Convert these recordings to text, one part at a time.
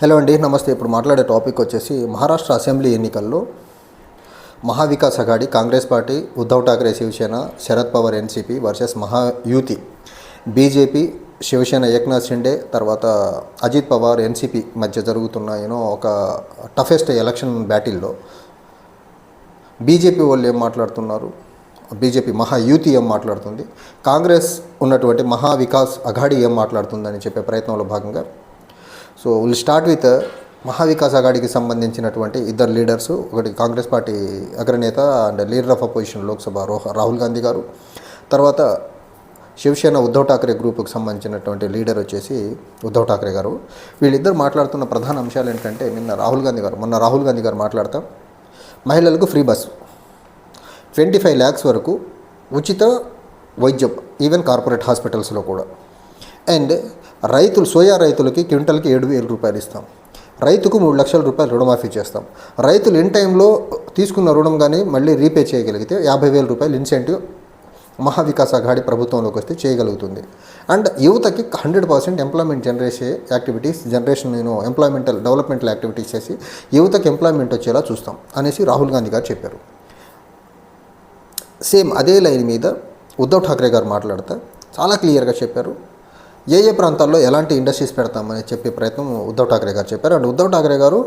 Hello అండి, నమస్తే. ఇప్పుడు మాట్లాడే టాపిక్ వచ్చేసి మహారాష్ట్ర అసెంబ్లీ ఎన్నికల్లో Mahavikas Aghadi Congress party, Uddhav Thackeray Shiv Sena, Sharad Pawar NCP versus Mahayuti BJP, Shiv Sena Eknath Shinde, తర్వాత అజిత్ పవార్ ఎన్సీపీ మధ్య జరుగుతున్న ఒక టఫెస్ట్ ఎలక్షన్ బ్యాటిల్లో బీజేపీ వాళ్ళు ఏం మాట్లాడుతున్నారు, బీజేపీ మహాయుతి ఏం మాట్లాడుతుంది, కాంగ్రెస్ ఉన్నటువంటి మహావికాస్ అఘాడీ ఏం మాట్లాడుతుందని చెప్పే ప్రయత్నంలో భాగంగా so will start with Mahavikas అఘాడీకి సంబంధించినటువంటి ఇద్దరు లీడర్సు. ఒకటి కాంగ్రెస్ పార్టీ అగ్రనేత and leader of opposition Lok Sabha Rahul Gandhi గారు, తర్వాత శివసేన ఉద్ధవ్ ఠాక్రే గ్రూప్కి సంబంధించినటువంటి లీడర్ వచ్చేసి ఉద్ధవ్ ఠాక్రే గారు. వీళ్ళిద్దరు మాట్లాడుతున్న ప్రధాన అంశాలు ఏంటంటే, మొన్న రాహుల్ గాంధీ గారు మాట్లాడతాం మహిళలకు ఫ్రీ బస్సు, 25 lakhs వరకు ఉచిత వైద్యం ఈవెన్ కార్పొరేట్ హాస్పిటల్స్లో కూడా, అండ్ సోయా రైతులకి క్వింటల్కి 7,000 రూపాయలు ఇస్తాం, రైతుకు 3 లక్షల రూపాయలు రుణమాఫీ చేస్తాం, రైతులు ఇన్ టైంలో తీసుకున్న రుణం కానీ మళ్ళీ రీపే చేయగలిగితే 50,000 రూపాయలు ఇన్సెంటివ్ మహావికాస్ అఘాడీ ప్రభుత్వంలోకి వస్తే చేయగలుగుతుంది. అండ్ యువతకి 100% ఎంప్లాయ్మెంట్ ఎంప్లాయ్మెంటల్ డెవలప్మెంటల్ యాక్టివిటీస్ చేసి యువతకి ఎంప్లాయ్మెంట్ వచ్చేలా చూస్తాం అనేసి రాహుల్ గాంధీ గారు చెప్పారు. సేమ్ అదే లైన్ మీద ఉద్ధవ్ ఠాక్రే గారు మాట్లాడుతూ చాలా క్లియర్గా చెప్పారు, ఏ ప్రాంతాల్లో ఎలాంటి ఇండస్ట్రీస్ పెడతామని చెప్పే ప్రయత్నం ఉద్ధవ్ ఠాక్రే గారు చెప్పారు. అండ్ ఉద్ధవ్ ఠాక్రే గారు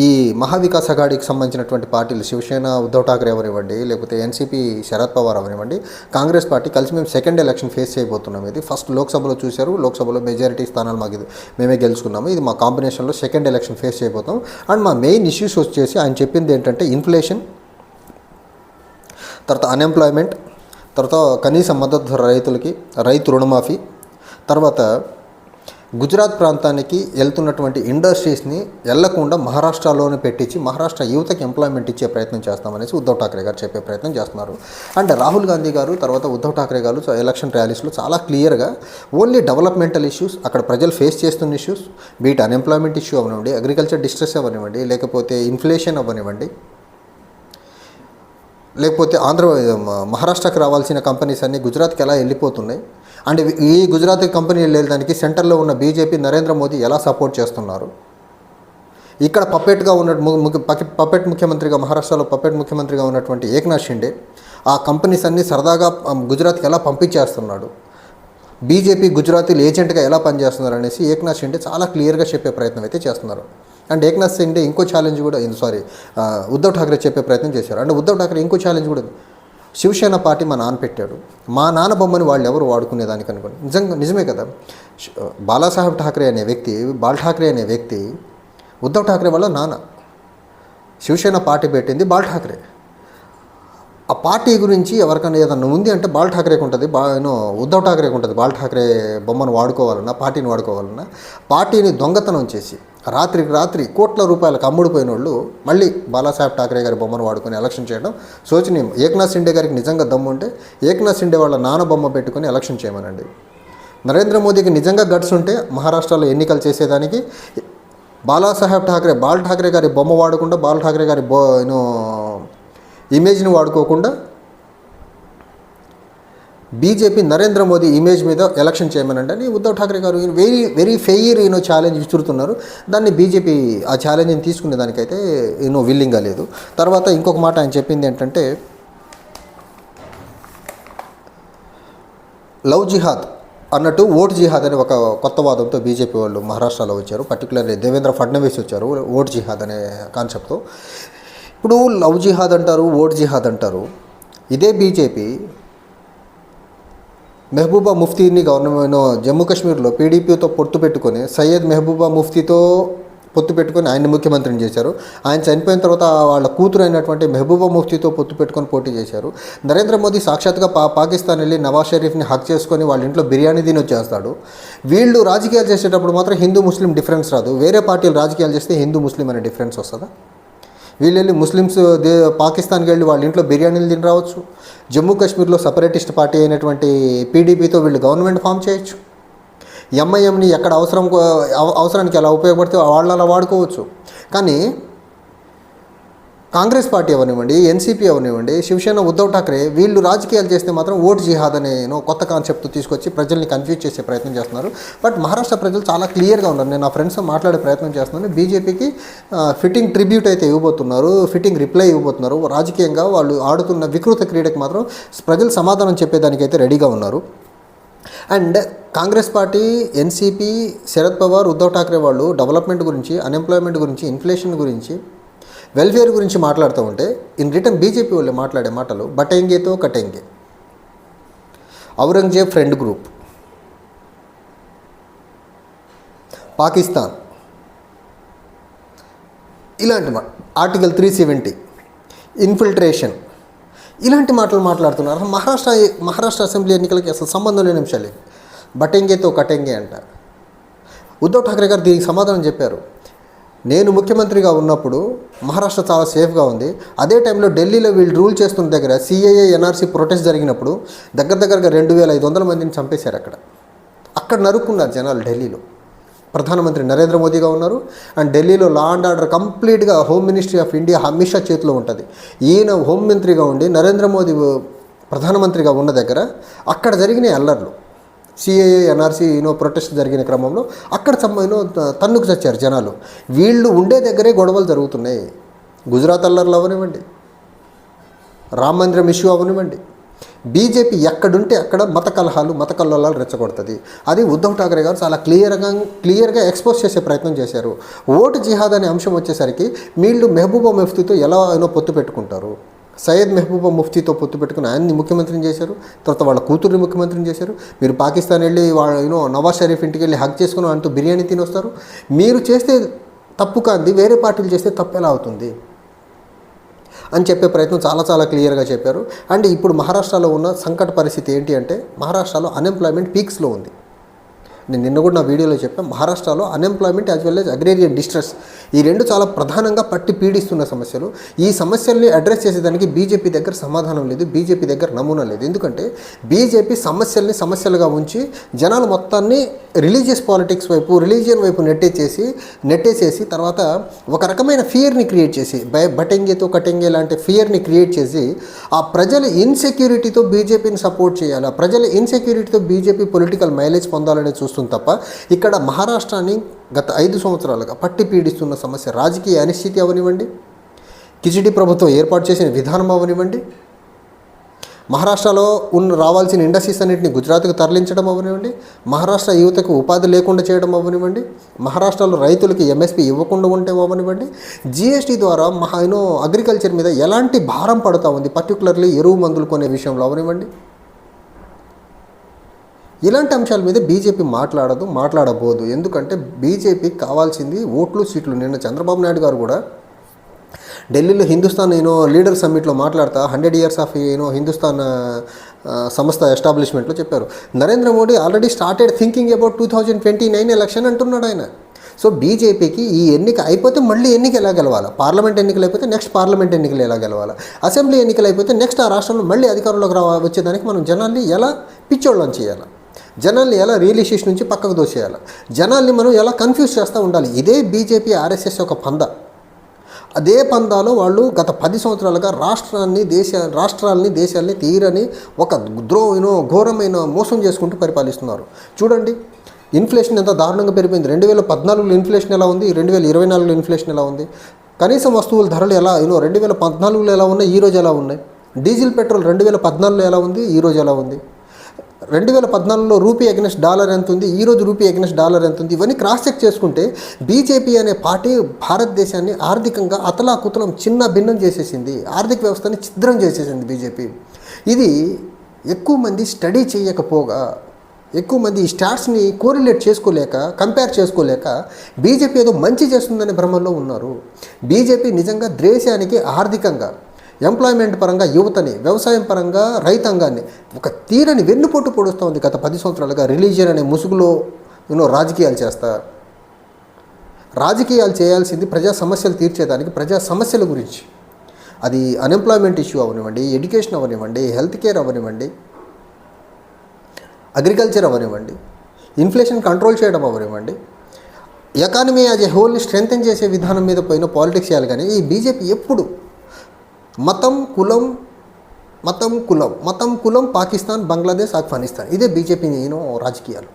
ఈ మహావికాస్ అఘాడీకి సంబంధించినటువంటి పార్టీలు శివసేన ఉద్ధవ్ ఠాక్రే అవనివ్వండి, లేకపోతే ఎన్సీపీ శరద్ పవార్ అవనివ్వండి, కాంగ్రెస్ పార్టీ కలిసి మేము సెకండ్ ఎలక్షన్ ఫేస్ చేయబోతున్నాం. ఇది ఫస్ట్ లోక్సభలో చూశారు, లోక్సభలో మెజారిటీ స్థానాలు మేమే గెలుచుకున్నాము, ఇది మా కాంబినేషన్లో సెకండ్ ఎలక్షన్ ఫేస్ చేయబోతాం. అండ్ మా మెయిన్ ఇష్యూస్ వచ్చేసి ఆయన చెప్పింది ఏంటంటే ఇన్ఫ్లేషన్, తర్వాత అన్ఎంప్లాయ్మెంట్, తర్వాత కనీస మద్దతు రైతులకి రైతు రుణమాఫీ, తర్వాత గుజరాత్ ప్రాంతానికి వెళ్తున్నటువంటి ఇండస్ట్రీస్ని వెళ్లకుండా మహారాష్ట్రలోనే పెట్టించి మహారాష్ట్ర యువతకి ఎంప్లాయ్మెంట్ ఇచ్చే ప్రయత్నం చేస్తామనేసి ఉద్ధవ్ ఠాక్రే గారు చెప్పే ప్రయత్నం చేస్తున్నారు. అండ్ రాహుల్ గాంధీ గారు తర్వాత ఉద్ధవ్ ఠాక్రే గారు ఎలక్షన్ ర్యాలీస్లో చాలా క్లియర్గా ఓన్లీ డెవలప్మెంటల్ ఇష్యూస్, అక్కడ ప్రజలు ఫేస్ చేస్తున్న ఇష్యూస్, బీట్ అన్ఎంప్లాయ్మెంట్ ఇష్యూ అవనివ్వండి, అగ్రికల్చర్ డిస్ట్రెస్ అవనివ్వండి, లేకపోతే ఇన్ఫ్లేషన్ అవనివ్వండి, లేకపోతే మహారాష్ట్రకి రావాల్సిన కంపెనీస్ అన్నీ గుజరాత్కి ఎలా వెళ్ళిపోతున్నాయి, అండ్ ఈ గుజరాత్ కంపెనీ వెళ్ళడానికి సెంటర్లో ఉన్న బీజేపీ నరేంద్ర మోదీ ఎలా సపోర్ట్ చేస్తున్నారు, ఇక్కడ పపెట్ ముఖ్యమంత్రిగా మహారాష్ట్రలో పపెట్ ముఖ్యమంత్రిగా ఉన్నటువంటి ఏక్నాథ్ షిండే ఆ కంపెనీస్ అన్నీ సరదాగా గుజరాత్కి ఎలా పంపించేస్తున్నాడు, బీజేపీ గుజరాతీలు ఏజెంట్గా ఎలా పనిచేస్తున్నారు అనేసి ఏక్నాథ్ షిండే చాలా క్లియర్గా చెప్పే ప్రయత్నం అయితే చేస్తున్నారు. అండ్ ఏక్నాథ్ షిండే ఇంకో ఛాలెంజ్ కూడా ఉద్ధవ్ ఠాక్రే చెప్పే ప్రయత్నం చేశారు. అండ్ ఉద్ధవ్ ఠాక్రే ఇంకో ఛాలెంజ్ కూడా, శివసేన పార్టీ మా నాన్న పెట్టాడు, మా నాన్న బొమ్మని వాళ్ళు ఎవరు వాడుకునేదానికి అనుకోండి. నిజమే కదా. బాల్ ఠాక్రే అనే వ్యక్తి ఉద్ధవ్ ఠాక్రే వాళ్ళ నాన్న. శివసేన పార్టీ పెట్టింది బాల్ ఠాక్రే. ఆ పార్టీ గురించి ఎవరికైనా ఏదన్నా ఉంది అంటే బాల్ ఠాక్రేకి ఉంటుంది, ఉద్ధవ్ ఠాక్రేకి ఉంటుంది. బాల్ ఠాక్రే బొమ్మను వాడుకోవాలన్నా, పార్టీని వాడుకోవాలన్నా, పార్టీని దొంగతనం చేసి రాత్రికి రాత్రి కోట్ల రూపాయలకు అమ్ముడుపోయిన వాళ్ళు మళ్ళీ బాలాసాహెబ్ ఠాక్రే గారి బొమ్మను వాడుకొని ఎలక్షన్ చేయడం శోచనీయం. ఏక్నాథ్ షిండే గారికి నిజంగా దమ్ము ఉంటే ఏక్నాథ్ షిండే వాళ్ళ నాన్న బొమ్మ పెట్టుకొని ఎలక్షన్ చేయమనండి. నరేంద్ర మోదీకి నిజంగా గట్స్ ఉంటే మహారాష్ట్రలో ఎన్నికలు చేసేదానికి బాల్ ఠాక్రే గారి బొమ్మ వాడకుండా, బాల్ ఠాక్రే గారి ఇమేజ్ని వాడుకోకుండా బీజేపీ నరేంద్ర మోదీ ఇమేజ్ మీద ఎలక్షన్ చేయమనండి అని ఉద్ధవ్ ఠాక్రే గారు వెరీ ఫెయిర్ ఛాలెంజ్ విసురుతున్నారు. దాన్ని బీజేపీ ఆ ఛాలెంజ్ని తీసుకునే దానికైతే విల్లింగ్గా లేదు. తర్వాత ఇంకొక మాట ఆయన చెప్పింది ఏంటంటే, లవ్ జిహాద్ అన్నట్టు ఓట్ జిహాద్ అనే ఒక కొత్త వాదంతో బీజేపీ వాళ్ళు మహారాష్ట్రలో వచ్చారు. పర్టికులర్లీ దేవేంద్ర ఫడ్నవీస్ వచ్చారు ఓట్ జిహాద్ అనే కాన్సెప్ట్తో. ఇప్పుడు లవ్ జిహాద్ అంటారు, ఓట్ జిహాద్ అంటారు. ఇదే బీజేపీ మెహబూబా ముఫ్తీని గవర్నమెంట్ జమ్మూ కాశ్మీర్లో పీడీపీతో పొత్తు పెట్టుకొని సయ్యద్ మెహబూబా ముఫ్తీతో పొత్తు పెట్టుకొని ఆయన్ని ముఖ్యమంత్రిని చేశారు. ఆయన చనిపోయిన తర్వాత వాళ్ళ కూతురు అయినటువంటి మెహబూబా ముఫ్తీతో పొత్తు పెట్టుకొని పోటీ చేశారు. నరేంద్ర మోదీ సాక్షాత్గా పాకిస్తాన్ వెళ్ళి నవాజ్ షరీఫ్ని హక్ చేసుకొని వాళ్ళ ఇంట్లో బిర్యానీ తిని వచ్చేస్తాడు. వీళ్ళు రాజకీయాలు చేసేటప్పుడు మాత్రం హిందూ ముస్లిం డిఫరెన్స్ రాదు. వేరే పార్టీలు రాజకీయాలు చేస్తే హిందూ ముస్లిం అనే డిఫరెన్స్ వస్తుందా? వీళ్ళు వెళ్ళి ముస్లిమ్స్ పాకిస్తాన్కి వెళ్ళి వాళ్ళ ఇంట్లో బిర్యానీలు తిని రావచ్చు. జమ్మూ కాశ్మీర్లో సపరేటిస్ట్ పార్టీ అయినటువంటి పీడీపీతో వీళ్ళు గవర్నమెంట్ ఫామ్ చేయొచ్చు. ఎంఐఎంని ఎక్కడ అవసరానికి ఎలా ఉపయోగపడితే వాళ్ళు అలా వాడుకోవచ్చు. కానీ కాంగ్రెస్ పార్టీ అవనివ్వండి, ఎన్సీపీ అవనివ్వండి, శివసేన ఉద్ధవ్ ఠాక్రే వీళ్ళు రాజకీయాలు చేస్తే మాత్రం ఓటు జిహాద్ అనే కొత్త కాన్సెప్ట్ తీసుకొచ్చి ప్రజల్ని కన్ఫ్యూజ్ చేసే ప్రయత్నం చేస్తున్నారు. బట్ మహారాష్ట్ర ప్రజలు చాలా క్లియర్గా ఉన్నారు. నేను నా ఫ్రెండ్స్తో మాట్లాడే ప్రయత్నం చేస్తున్నాను. బీజేపీకి ఫిట్టింగ్ ట్రిబ్యూట్ అయితే ఇవ్వబోతున్నారు, ఫిట్టింగ్ రిప్లై ఇవ్వబోతున్నారు. రాజకీయంగా వాళ్ళు ఆడుతున్న వికృత క్రీడకి మాత్రం ప్రజలు సమాధానం చెప్పేదానికైతే రెడీగా ఉన్నారు. And Congress party, NCP, Sharad Pawar, Uddhav Thackeray వాళ్ళు డెవలప్మెంట్ గురించి, అన్ఎంప్లాయ్మెంట్ గురించి, ఇన్ఫ్లేషన్ గురించి, వెల్ఫేర్ గురించి మాట్లాడుతూ ఉంటే ఇన్ రిటర్న్ బీజేపీ వాళ్ళు మాట్లాడే మాటలు బటెంగేతో కటెంగే, ఔరంగజేబ్ ఫ్రెండ్ గ్రూప్, పాకిస్తాన్, ఇలాంటి ఆర్టికల్ 370, ఇన్ఫిల్ట్రేషన్, ఇలాంటి మాటలు మాట్లాడుతున్నారు. మహారాష్ట్ర అసెంబ్లీ ఎన్నికలకి అసలు సంబంధం లేని అంశాలు. బటెంగేతో కటెంగే అంట. ఉద్ధవ్ ఠాక్రే గారు దీనికి సమాధానం చెప్పారు. నేను ముఖ్యమంత్రిగా ఉన్నప్పుడు మహారాష్ట్ర చాలా సేఫ్గా ఉంది. అదే టైంలో ఢిల్లీలో వీళ్ళు రూల్ చేస్తున్న దగ్గర సిఏఏ, ఎన్ఆర్సీ ప్రొటెస్ట్ జరిగినప్పుడు దగ్గరగా 2500 మందిని చంపేశారు. అక్కడ నరుక్కున్నారు జనాలు. ఢిల్లీలో ప్రధానమంత్రి నరేంద్ర మోదీగా ఉన్నారు. అండ్ ఢిల్లీలో లా అండ్ ఆర్డర్ కంప్లీట్గా home ministry of India Amit Shah చేతిలో ఉంటుంది. ఈయన హోంమంత్రిగా ఉండి నరేంద్ర మోదీ ప్రధానమంత్రిగా ఉన్న దగ్గర అక్కడ జరిగిన అల్లర్లు, సిఏఏ, ఎన్ఆర్సీ ప్రొటెస్ట్ జరిగిన క్రమంలో అక్కడ తన్నుకు చచ్చారు జనాలు. వీళ్ళు ఉండే దగ్గరే గొడవలు జరుగుతున్నాయి. గుజరాత్ అల్లర్లు అవనివ్వండి, రామ మందిరం ఇష్యూ అవనివ్వండి. బీజేపీ ఎక్కడుంటే అక్కడ మత కల్లోలాలు రెచ్చగొడుతుంది. అది ఉద్ధవ్ ఠాక్రే గారు చాలా క్లియర్గా ఎక్స్పోజ్ చేసే ప్రయత్నం చేశారు. ఓటు జిహాద్ అనే అంశం వచ్చేసరికి వీళ్ళు మెహబూబా ముఫ్తీతో ఎలా పొత్తు పెట్టుకుంటారు? సయ్యద్ మెహబూబా ముఫ్తీతో పొత్తు పెట్టుకుని ఆయన్ని ముఖ్యమంత్రిని చేశారు. తర్వాత వాళ్ళ కూతుర్ని ముఖ్యమంత్రిని చేశారు. మీరు పాకిస్తాన్ వెళ్ళి నవాజ్ షరీఫ్ ఇంటికి వెళ్ళి హక్ చేసుకుని అంటూ బిర్యానీ తిని వస్తారు. మీరు చేస్తే తప్పు కాంది వేరే పార్టీలు చేస్తే తప్పు ఎలా అవుతుంది అని చెప్పే ప్రయత్నం చాలా క్లియర్గా చెప్పారు. అండ్ ఇప్పుడు మహారాష్ట్రలో ఉన్న సంకట పరిస్థితి ఏంటి అంటే, మహారాష్ట్రలో అన్ఎంప్లాయ్మెంట్ పీక్స్లో ఉంది. నేను నిన్న కూడా నా వీడియోలో చెప్పాను. మహారాష్ట్రలో unemployment as well as agrarian distress, ఈ రెండు చాలా ప్రధానంగా పట్టి పీడిస్తున్న సమస్యలు. ఈ సమస్యల్ని అడ్రస్ చేసేదానికి బీజేపీ దగ్గర సమాధానం లేదు, బీజేపీ దగ్గర నమూనా లేదు. ఎందుకంటే బీజేపీ సమస్యల్ని సమస్యలుగా ఉంచి జనాలు మొత్తాన్ని రిలీజియస్ పాలిటిక్స్ వైపు, రిలీజియన్ వైపు నెట్టేసేసి తర్వాత ఒక రకమైన ఫియర్ని క్రియేట్ చేసి, బటెంగేతో కటెంగే లాంటి ఫియర్ని క్రియేట్ చేసి ఆ ప్రజల ఇన్సెక్యూరిటీతో బీజేపీని సపోర్ట్ చేయాలి, ఆ ప్రజల ఇన్సెక్యూరిటీతో బీజేపీ పొలిటికల్ మైలేజ్ పొందాలని చూస్తుంది తప్ప ఇక్కడ మహారాష్ట్రాన్ని గత 5 సంవత్సరాలుగా పట్టి పీడిస్తున్న సమస్య రాజకీయ అనిశ్చితి అవనివ్వండి, కిచిడి ప్రభుత్వం ఏర్పాటు చేసిన విధానం అవనివ్వండి, మహారాష్ట్రలో రావాల్సిన ఇండస్ట్రీస్ అన్నింటినీ గుజరాత్కు తరలించడం అవనివ్వండి, మహారాష్ట్ర యువతకు ఉపాధి లేకుండా చేయడం అవనివ్వండి, మహారాష్ట్రలో రైతులకి ఎంఎస్పీ ఇవ్వకుండా ఉంటే అవనివ్వండి, జీఎస్టీ ద్వారా అగ్రికల్చర్ మీద ఎలాంటి భారం పడుతూ ఉంది, పర్టికులర్లీ ఎరువు మందులు కొనే విషయంలో అవనివ్వండి. ఇలాంటి అంశాల మీద బీజేపీ మాట్లాడబోదు. ఎందుకంటే బీజేపీకి కావాల్సింది ఓట్లు, సీట్లు. నిన్న చంద్రబాబు నాయుడు గారు కూడా ఢిల్లీలో హిందుస్థాన్ లీడర్ సమ్మిట్లో మాట్లాడుతూ 100 years ఆఫ్ హిందుస్థాన్ సంస్థ ఎస్టాబ్లిష్మెంట్లో చెప్పారు. Narendra Modi already started thinking about 2029 election అంటున్నాడు ఆయన. సో బీజేపీకి ఈ ఎన్నిక అయిపోతే మళ్ళీ ఎన్నిక ఎలా గెలవాలి, పార్లమెంట్ ఎన్నికలు అయిపోతే నెక్స్ట్ పార్లమెంట్ ఎన్నికలు ఎలా గెలవాలి, అసెంబ్లీ ఎన్నికలు అయిపోతే నెక్స్ట్ ఆ రాష్ట్రంలో మళ్ళీ అధికారంలోకి వచ్చేదానికి మనం జనాల్ని ఎలా పిచ్చోళ్ళం చేయాలి, జనాల్ని ఎలా రియల్ ఇష్యూస్ నుంచి పక్కకు దోసేయాలి, జనాల్ని మనం ఎలా కన్ఫ్యూజ్ చేస్తూ ఉండాలి. ఇదే బీజేపీ ఆర్ఎస్ఎస్ ఒక పంద. అదే పందాలో వాళ్ళు గత 10 సంవత్సరాలుగా రాష్ట్రాలని దేశాలని తీరని ఒక ఘోరమైన మోసం చేసుకుంటూ పరిపాలిస్తున్నారు. చూడండి ఇన్ఫ్లేషన్ ఎంత దారుణంగా పెరిగిపోయింది. 2014లో ఇన్ఫ్లేషన్ ఎలా ఉంది, 2024లో ఇన్ఫ్లేషన్ ఎలా ఉంది, కనీసం వస్తువుల ధరలు ఎలా 2014లో ఎలా ఉన్నాయి, ఈరోజు ఎలా ఉన్నాయి, డీజిల్ పెట్రోల్ 2014లో ఎలా ఉంది, ఈరోజు ఎలా ఉంది, 2014లో రూపీ అగెన్స్ట్ డాలర్ ఎంత ఉంది, ఈరోజు రూపీ అగెన్స్ట్ డాలర్ ఎంత ఉంది. ఇవన్నీ క్రాస్ చెక్ చేసుకుంటే బీజేపీ అనే పార్టీ భారతదేశాన్ని ఆర్థికంగా అతలాకుతలం చిన్న భిన్నం చేసేసింది, ఆర్థిక వ్యవస్థని ఛిద్రం చేసేసింది బీజేపీ. ఇది ఎక్కువ మంది స్టడీ చేయకపోగా, ఎక్కువ మంది ఈ స్టాట్స్ని కోరిలేట్ చేసుకోలేక, కంపేర్ చేసుకోలేక బీజేపీ ఏదో మంచి చేస్తుందనే భ్రమంలో ఉన్నారు. బీజేపీ నిజంగా దేశానికి ఆర్థికంగా, ఎంప్లాయ్మెంట్ పరంగా యువతని, వ్యవసాయం పరంగా రైతాంగాన్ని ఒక తీరని వెన్నుపోటు పొడుస్తూ ఉంది. గత 10 సంవత్సరాలుగా రిలీజియన్ అనే ముసుగులో రాజకీయాలు చేయాల్సింది ప్రజా సమస్యలు తీర్చేదానికి, ప్రజా సమస్యల గురించి. అది అన్ఎంప్లాయ్మెంట్ ఇష్యూ అవనివ్వండి, ఎడ్యుకేషన్ అవనివ్వండి, హెల్త్ కేర్ అవనివ్వండి, అగ్రికల్చర్ అవనివ్వండి, ఇన్ఫ్లేషన్ కంట్రోల్ చేయడం అవనివ్వండి, ఎకానమీ యాజ్ ఏ హోల్ని స్ట్రెంగ్తెన్ చేసే విధానం మీద పోయిన పాలిటిక్స్ చేయాలి. కానీ ఈ బీజేపీ ఎప్పుడు మతం కులం పాకిస్తాన్, బంగ్లాదేశ్, ఆఫ్ఘనిస్తాన్, ఇదే బీజేపీ రాజకీయాలు.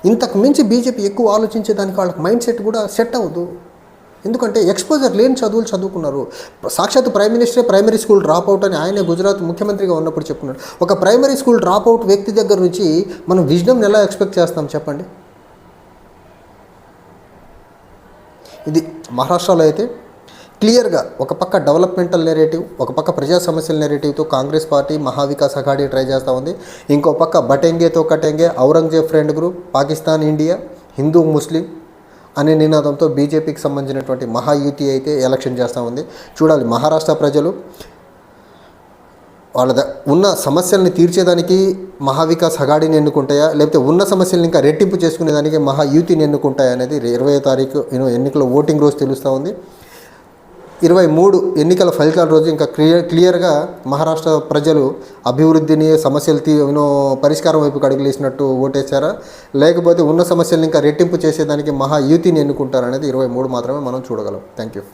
ఇంతకు మించి బీజేపీ ఎక్కువ ఆలోచించేదానికి వాళ్ళకి మైండ్ సెట్ కూడా సెట్ అవ్వదు. ఎందుకంటే ఎక్స్పోజర్ లేని చదువులు చదువుకున్నారు. సాక్షాత్ ప్రైమ్ మినిస్టరే ప్రైమరీ స్కూల్ డ్రాప్ అవుట్ అని ఆయనే గుజరాత్ ముఖ్యమంత్రిగా ఉన్నప్పుడు చెప్పుకున్నాడు. ఒక ప్రైమరీ స్కూల్ డ్రాప్ అవుట్ వ్యక్తి దగ్గర నుంచి మనం విజ్డమ్ని ఎలా ఎక్స్పెక్ట్ చేస్తాం చెప్పండి. ఇది మహారాష్ట్రలో అయితే క్లియర్గా ఒక పక్క డెవలప్మెంటల్ నెరేటివ్, ఒక పక్క ప్రజా సమస్యల నెరేటివ్తో కాంగ్రెస్ పార్టీ మహావికాస్ అఘాడీ ట్రై చేస్తూ ఉంది. ఇంకో పక్క బటెంగేతో కటెంగే, Aurangzeb friend group, Pakistan India, Hindu Muslim అనే నినాదంతో బీజేపీకి సంబంధించినటువంటి మహాయుతి అయితే ఎలక్షన్ చేస్తూ ఉంది. చూడాలి మహారాష్ట్ర ప్రజలు వాళ్ళ ఉన్న సమస్యల్ని తీర్చేదానికి మహావికాస్ అఘాడీని ఎన్నుకుంటాయా, లేకపోతే ఉన్న సమస్యలను ఇంకా రెట్టింపు చేసుకునేదానికి మహాయుతిని ఎన్నుకుంటాయా అనేది 20వ తారీఖు ఎన్నికల ఓటింగ్ రోజు తెలుస్తూ ఉంది. 23 ఎన్నికల ఫలితాల రోజు ఇంకా క్లియర్గా మహారాష్ట్ర ప్రజలు అభివృద్ధిని, సమస్యలు పరిష్కారం వైపుకి అడుగులేసినట్టు ఓటేశారా, లేకపోతే ఉన్న సమస్యలను ఇంకా రెట్టింపు చేసేదానికి మహాయుతిని ఎన్నుకుంటారనేది 23 మాత్రమే మనం చూడగలం. Thank you.